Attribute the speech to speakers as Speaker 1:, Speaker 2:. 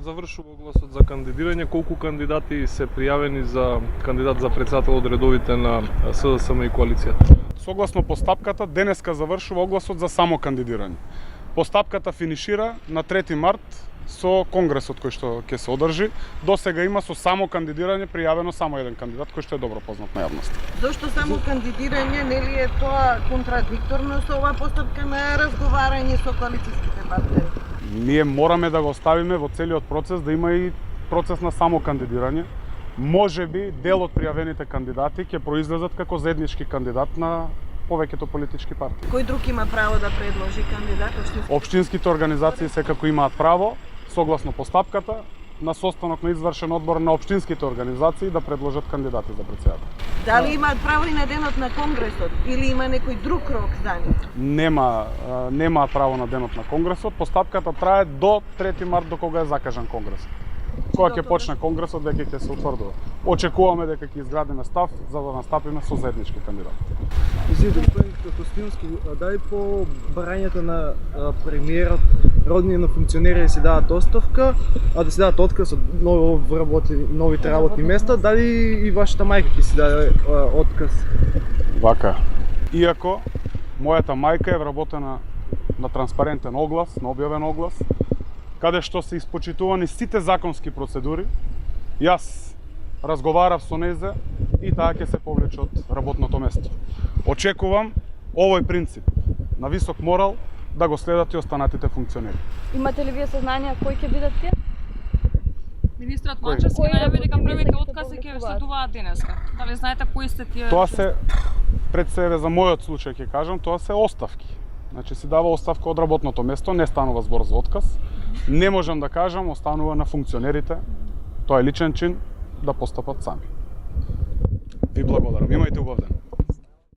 Speaker 1: Завршува огласот за кандидирање. Колку кандидати се пријавени за кандидат за претседател од редовите на СДСМ и коалицијата?
Speaker 2: Согласно постапката, денеска завршува огласот за само кандидирање. Постапката финишира на 3 март со конгресот кој што ќе се одржи. До сега има со само кандидирање пријавено само еден кандидат кој што е добро познат на јавноста.
Speaker 3: Зошто само кандидирање, нели е тоа контрадикторно со оваа постапка на разговарање со коалицијските партнери?
Speaker 2: Ние мораме да го оставиме во целиот процес да има и процес на само кандидирање. Може би дел од пријавените кандидати ќе произлезат како заеднички кандидат на повеќето политички партии.
Speaker 3: Кој друг има право да предложи кандидат?
Speaker 2: Општинските организации секако имаат право, согласно постапката, на состанок на извршен одбор на општинските организации да предложат кандидати за претседател.
Speaker 3: Дали имаат право и на денот на конгресот или има некој друг рок за нив?
Speaker 2: Нема право на денот на конгресот. Постапката трае до 3 март до кога е закажан конгресот. Кога ќе почне конгресот, веќе ќе се утврдува. Очекуваме дека ќе изградиме став за да настапиме со заеднички кандидат.
Speaker 4: Извинете, господин Костински, дали по барањето на премиерот родни на функционери си дават оставка, а да си дават отказ од новите работни места, дали и вашата мајка ќе си даде отказ?
Speaker 2: Вака. Иако мојата мајка е вработена на транспарентен оглас, на објавен оглас, каде што се испочитувани сите законски процедури, јас разговарав со нејзе и таа ќе се повлече од работното место. Очекувам овој принцип на висок морал да го следат и останатите функционери.
Speaker 5: Имате ли вие сознание кои ќе бидат тие?
Speaker 6: Министрот Мачевски најави дека првите откази ќе следуваат денеска. Дали знаете кои се тие?
Speaker 2: Тоа се пред себе за мојот случај ќе кажам, тоа се оставки. Значи си дава оставка од работното место, не станува збор за отказ. Не можам да кажам, останува на функционерите, тоа е личен чин, да постапат сами. Ви благодарам. Имајте убав ден.